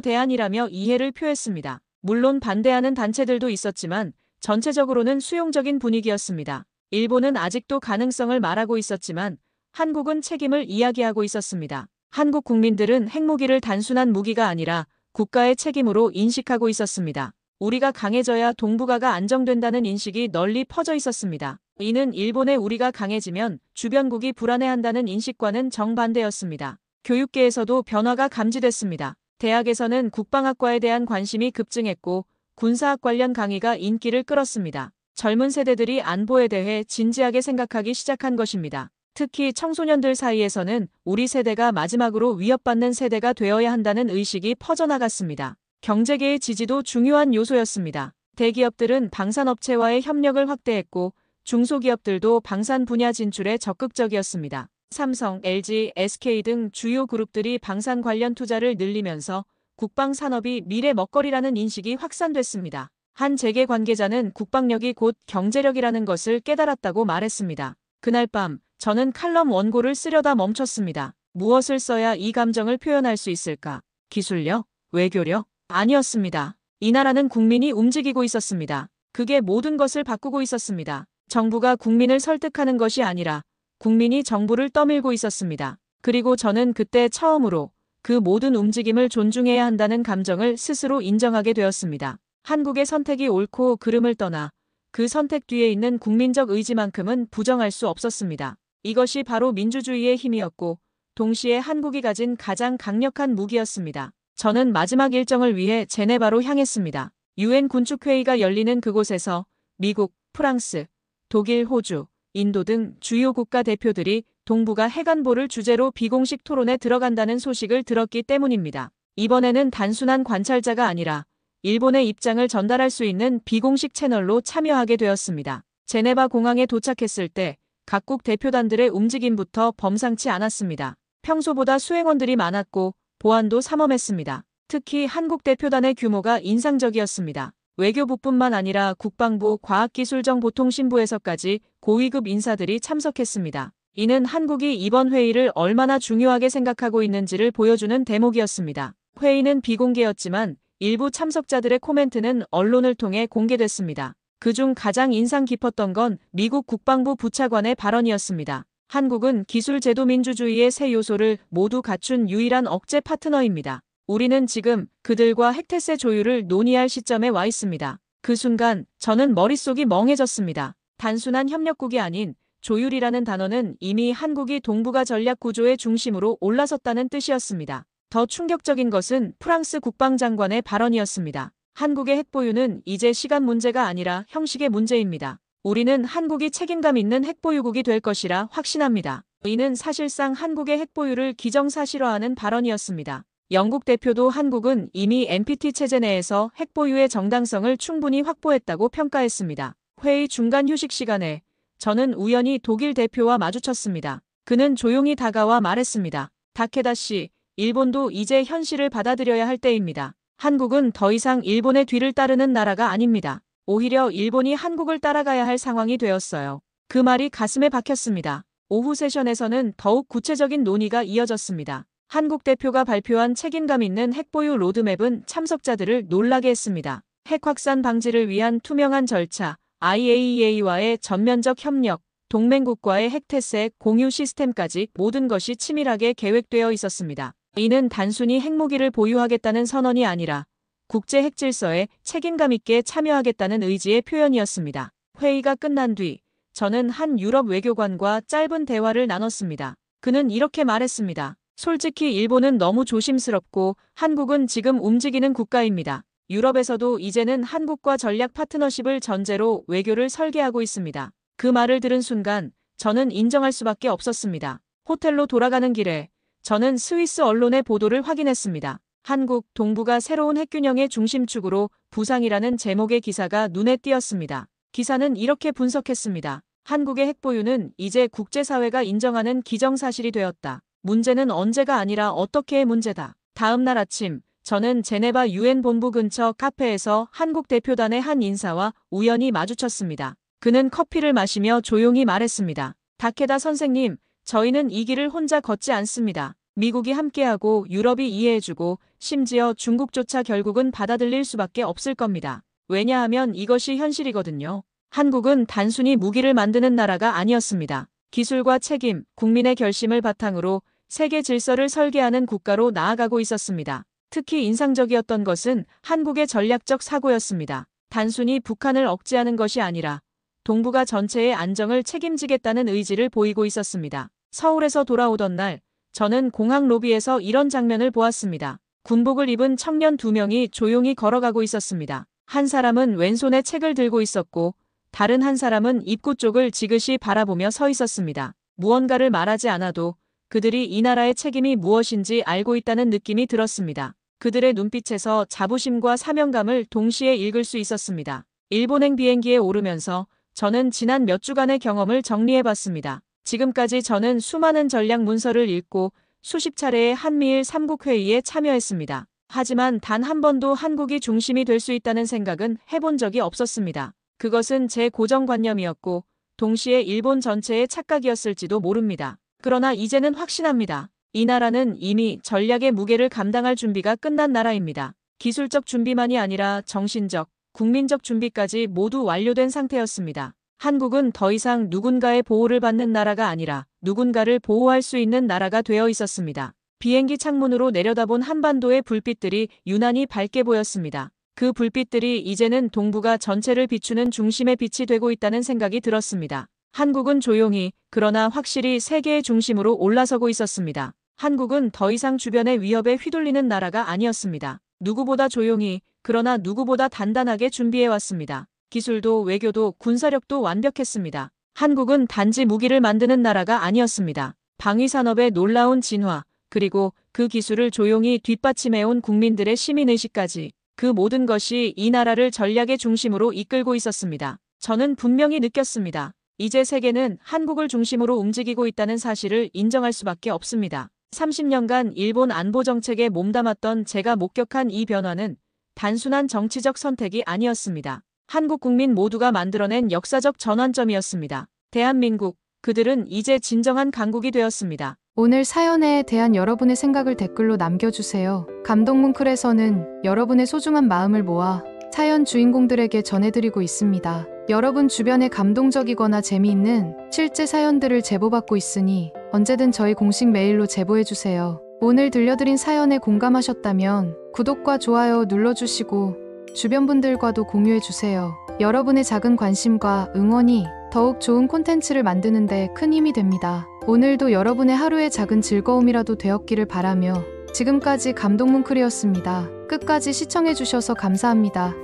대안이라며 이해를 표했습니다. 물론 반대하는 단체들도 있었지만 전체적으로는 수용적인 분위기였습니다. 일본은 아직도 가능성을 말하고 있었지만 한국은 책임을 이야기하고 있었습니다. 한국 국민들은 핵무기를 단순한 무기가 아니라 국가의 책임으로 인식하고 있었습니다. 우리가 강해져야 동북아가 안정된다는 인식이 널리 퍼져 있었습니다. 이는 일본의 우리가 강해지면 주변국이 불안해한다는 인식과는 정반대였습니다. 교육계에서도 변화가 감지됐습니다. 대학에서는 국방학과에 대한 관심이 급증했고 군사학 관련 강의가 인기를 끌었습니다. 젊은 세대들이 안보에 대해 진지하게 생각하기 시작한 것입니다. 특히 청소년들 사이에서는 우리 세대가 마지막으로 위협받는 세대가 되어야 한다는 의식이 퍼져나갔습니다. 경제계의 지지도 중요한 요소였습니다. 대기업들은 방산업체와의 협력을 확대했고 중소기업들도 방산 분야 진출에 적극적이었습니다. 삼성, LG, SK 등 주요 그룹들이 방산 관련 투자를 늘리면서 국방산업이 미래 먹거리라는 인식이 확산됐습니다. 한 재계 관계자는 국방력이 곧 경제력이라는 것을 깨달았다고 말했습니다. 그날 밤 저는 칼럼 원고를 쓰려다 멈췄습니다. 무엇을 써야 이 감정을 표현할 수 있을까? 기술력? 외교력? 아니었습니다. 이 나라는 국민이 움직이고 있었습니다. 그게 모든 것을 바꾸고 있었습니다. 정부가 국민을 설득하는 것이 아니라 국민이 정부를 떠밀고 있었습니다. 그리고 저는 그때 처음으로 그 모든 움직임을 존중해야 한다는 감정을 스스로 인정하게 되었습니다. 한국의 선택이 옳고 그름을 떠나 그 선택 뒤에 있는 국민적 의지만큼은 부정할 수 없었습니다. 이것이 바로 민주주의의 힘이었고 동시에 한국이 가진 가장 강력한 무기였습니다. 저는 마지막 일정을 위해 제네바로 향했습니다. 유엔 군축회의가 열리는 그곳에서 미국, 프랑스, 독일, 호주, 인도 등 주요 국가 대표들이 동북아 핵안보를 주제로 비공식 토론에 들어간다는 소식을 들었기 때문입니다. 이번에는 단순한 관찰자가 아니라 일본의 입장을 전달할 수 있는 비공식 채널로 참여하게 되었습니다. 제네바 공항에 도착했을 때 각국 대표단들의 움직임부터 범상치 않았습니다. 평소보다 수행원들이 많았고 보안도 삼엄했습니다. 특히 한국 대표단의 규모가 인상적이었습니다. 외교부뿐만 아니라 국방부, 과학기술정보통신부에서까지 고위급 인사들이 참석했습니다. 이는 한국이 이번 회의를 얼마나 중요하게 생각하고 있는지를 보여주는 대목이었습니다. 회의는 비공개였지만 일부 참석자들의 코멘트는 언론을 통해 공개됐습니다. 그중 가장 인상 깊었던 건 미국 국방부 부차관의 발언이었습니다. 한국은 기술제도민주주의의 세 요소를 모두 갖춘 유일한 억제 파트너입니다. 우리는 지금 그들과 핵태세 조율을 논의할 시점에 와 있습니다. 그 순간 저는 머릿속이 멍해졌습니다. 단순한 협력국이 아닌 조율이라는 단어는 이미 한국이 동북아 전략 구조의 중심으로 올라섰다는 뜻이었습니다. 더 충격적인 것은 프랑스 국방장관의 발언이었습니다. 한국의 핵보유는 이제 시간 문제가 아니라 형식의 문제입니다. 우리는 한국이 책임감 있는 핵보유국이 될 것이라 확신합니다. 이는 사실상 한국의 핵보유를 기정사실화하는 발언이었습니다. 영국 대표도 한국은 이미 NPT 체제 내에서 핵보유의 정당성을 충분히 확보했다고 평가했습니다. 회의 중간 휴식 시간에 저는 우연히 독일 대표와 마주쳤습니다. 그는 조용히 다가와 말했습니다. 다케다 씨, 일본도 이제 현실을 받아들여야 할 때입니다. 한국은 더 이상 일본의 뒤를 따르는 나라가 아닙니다. 오히려 일본이 한국을 따라가야 할 상황이 되었어요. 그 말이 가슴에 박혔습니다. 오후 세션에서는 더욱 구체적인 논의가 이어졌습니다. 한국 대표가 발표한 책임감 있는 핵보유 로드맵은 참석자들을 놀라게 했습니다. 핵 확산 방지를 위한 투명한 절차, IAEA와의 전면적 협력, 동맹국과의 핵태세 공유 시스템까지 모든 것이 치밀하게 계획되어 있었습니다. 이는 단순히 핵무기를 보유하겠다는 선언이 아니라 국제 핵질서에 책임감 있게 참여하겠다는 의지의 표현이었습니다. 회의가 끝난 뒤 저는 한 유럽 외교관과 짧은 대화를 나눴습니다. 그는 이렇게 말했습니다. 솔직히 일본은 너무 조심스럽고 한국은 지금 움직이는 국가입니다. 유럽에서도 이제는 한국과 전략 파트너십을 전제로 외교를 설계하고 있습니다. 그 말을 들은 순간 저는 인정할 수밖에 없었습니다. 호텔로 돌아가는 길에 저는 스위스 언론의 보도를 확인했습니다. 한국, 동북아 새로운 핵균형의 중심축으로 부상이라는 제목의 기사가 눈에 띄었습니다. 기사는 이렇게 분석했습니다. 한국의 핵보유는 이제 국제사회가 인정하는 기정사실이 되었다. 문제는 언제가 아니라 어떻게의 문제다. 다음 날 아침 저는 제네바 유엔 본부 근처 카페에서 한국 대표단의 한 인사와 우연히 마주쳤습니다. 그는 커피를 마시며 조용히 말했습니다. 다케다 선생님, 저희는 이 길을 혼자 걷지 않습니다. 미국이 함께하고 유럽이 이해해주고 심지어 중국조차 결국은 받아들일 수밖에 없을 겁니다. 왜냐하면 이것이 현실이거든요. 한국은 단순히 무기를 만드는 나라가 아니었습니다. 기술과 책임, 국민의 결심을 바탕으로 세계 질서를 설계하는 국가로 나아가고 있었습니다. 특히 인상적이었던 것은 한국의 전략적 사고였습니다. 단순히 북한을 억제하는 것이 아니라 동북아 전체의 안정을 책임지겠다는 의지를 보이고 있었습니다. 서울에서 돌아오던 날, 저는 공항 로비에서 이런 장면을 보았습니다. 군복을 입은 청년 2명이 조용히 걸어가고 있었습니다. 한 사람은 왼손에 책을 들고 있었고 다른 한 사람은 입구 쪽을 지그시 바라보며 서 있었습니다. 무언가를 말하지 않아도 그들이 이 나라의 책임이 무엇인지 알고 있다는 느낌이 들었습니다. 그들의 눈빛에서 자부심과 사명감을 동시에 읽을 수 있었습니다. 일본행 비행기에 오르면서 저는 지난 몇 주간의 경험을 정리해봤습니다. 지금까지 저는 수많은 전략 문서를 읽고 수십 차례의 한미일 3국 회의에 참여했습니다. 하지만 단 한 번도 한국이 중심이 될 수 있다는 생각은 해본 적이 없었습니다. 그것은 제 고정관념이었고 동시에 일본 전체의 착각이었을지도 모릅니다. 그러나 이제는 확신합니다. 이 나라는 이미 전략의 무게를 감당할 준비가 끝난 나라입니다. 기술적 준비만이 아니라 정신적, 국민적 준비까지 모두 완료된 상태였습니다. 한국은 더 이상 누군가의 보호를 받는 나라가 아니라 누군가를 보호할 수 있는 나라가 되어 있었습니다. 비행기 창문으로 내려다본 한반도의 불빛들이 유난히 밝게 보였습니다. 그 불빛들이 이제는 동북아 전체를 비추는 중심의 빛이 되고 있다는 생각이 들었습니다. 한국은 조용히 그러나 확실히 세계의 중심으로 올라서고 있었습니다. 한국은 더 이상 주변의 위협에 휘둘리는 나라가 아니었습니다. 누구보다 조용히 그러나 누구보다 단단하게 준비해왔습니다. 기술도 외교도 군사력도 완벽했습니다. 한국은 단지 무기를 만드는 나라가 아니었습니다. 방위산업의 놀라운 진화, 그리고 그 기술을 조용히 뒷받침해온 국민들의 시민의식까지 그 모든 것이 이 나라를 전략의 중심으로 이끌고 있었습니다. 저는 분명히 느꼈습니다. 이제 세계는 한국을 중심으로 움직이고 있다는 사실을 인정할 수밖에 없습니다. 30년간 일본 안보 정책에 몸담았던 제가 목격한 이 변화는 단순한 정치적 선택이 아니었습니다. 한국 국민 모두가 만들어낸 역사적 전환점이었습니다. 대한민국, 그들은 이제 진정한 강국이 되었습니다. 오늘 사연에 대한 여러분의 생각을 댓글로 남겨주세요. 감동뭉클에서는 여러분의 소중한 마음을 모아 사연 주인공들에게 전해드리고 있습니다. 여러분 주변에 감동적이거나 재미있는 실제 사연들을 제보받고 있으니 언제든 저희 공식 메일로 제보해주세요. 오늘 들려드린 사연에 공감하셨다면 구독과 좋아요 눌러주시고 주변 분들과도 공유해주세요. 여러분의 작은 관심과 응원이 더욱 좋은 콘텐츠를 만드는 데 큰 힘이 됩니다. 오늘도 여러분의 하루의 작은 즐거움이라도 되었기를 바라며 지금까지 감동뭉클이었습니다. 끝까지 시청해주셔서 감사합니다.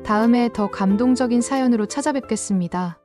다음에 더 감동적인 사연으로 찾아뵙겠습니다.